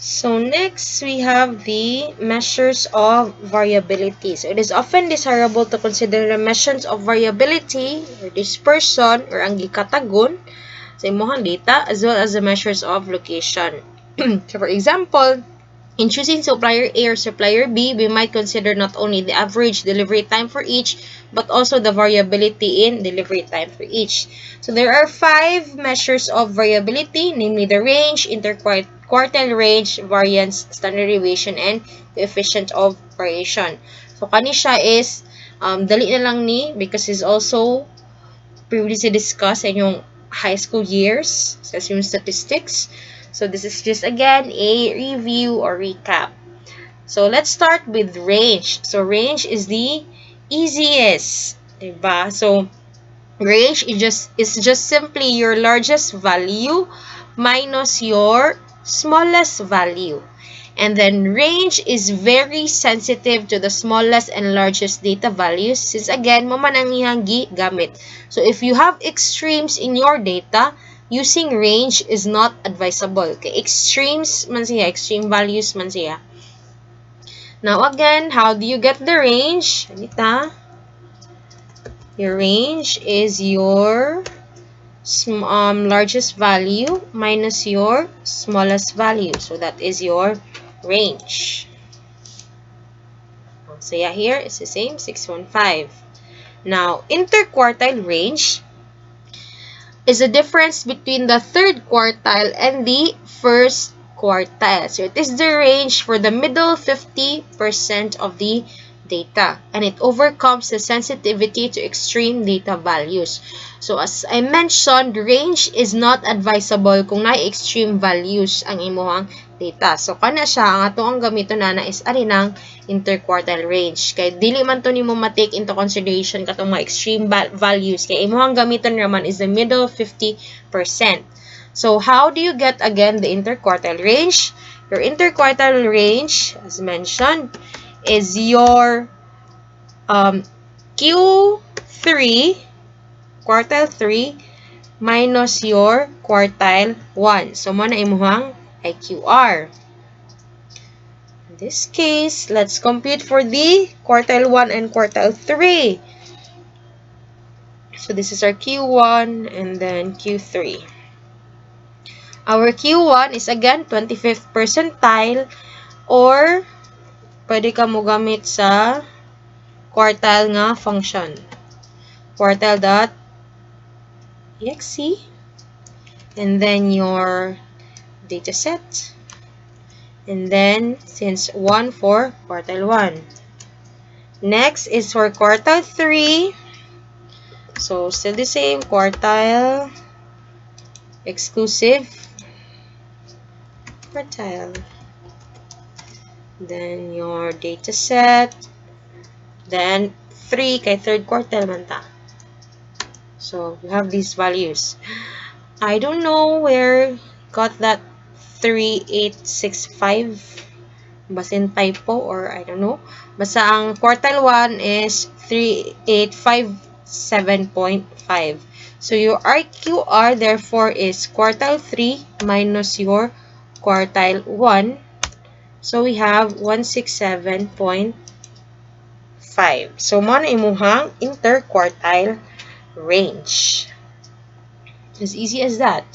So next, we have the measures of variability. So it is often desirable to consider the measures of variability or dispersion or ang gikatagon sa imong data as well as the measures of location. So for example, in choosing supplier A or supplier B, we might consider not only the average delivery time for each, but also the variability in delivery time for each. So there are 5 measures of variability, namely the range, interquartile range, variance, standard deviation, and coefficient of variation. So kani siya is, dali na lang ni because it's also previously discussed in yung high school years, sa yung statistics. So this is just again a review or recap. So let's start with range. So range is the easiest, diba? So range is just simply your largest value minus your smallest value. And then range is very sensitive to the smallest and largest data values since again, mo man ang iyang gamit. So if you have extremes in your data, using range is not advisable. Okay, extremes man siya, extreme values man siya. Now again, how do you get the range? Anita? Your range is your largest value minus your smallest value. So that is your range. So yeah, here it's the same, 615. Now, interquartile range is the difference between the third quartile and the first quartile. So it is the range for the middle 50% of the data, and it overcomes the sensitivity to extreme data values. So as I mentioned, range is not advisable kung na extreme values ang imuhang data. So kana siya, ang atong gamiton na is ari ng interquartile range. Kay dili man to nimo ma-take into consideration katong mga extreme values. Kay imuhang gamiton naman is the middle 50%. So how do you get again the interquartile range? Your interquartile range, as mentioned, is your Q3, quartile 3, minus your quartile 1. So, mo na imuhang IQR. In this case, let's compute for the quartile 1 and quartile 3. So, this is our Q1 and then Q3. Our Q1 is again 25th percentile or pwede ka mo gamit sa quartile nga function. Quartile.exe. And then your data set. And then, since 1 for quartile 1. Next is for quartile 3. So, still the same. Quartile. Exclusive. Quartile. Then, your data set. Then, 3 kay third quartile man ta. So, you have these values. I don't know where got that 3865. Basin typo or I don't know. Basta ang quartile 1 is 3857.5. So, your RQR therefore is quartile 3 minus your quartile 1. So, we have 167.5. So, mo na imuhang interquartile range. As easy as that.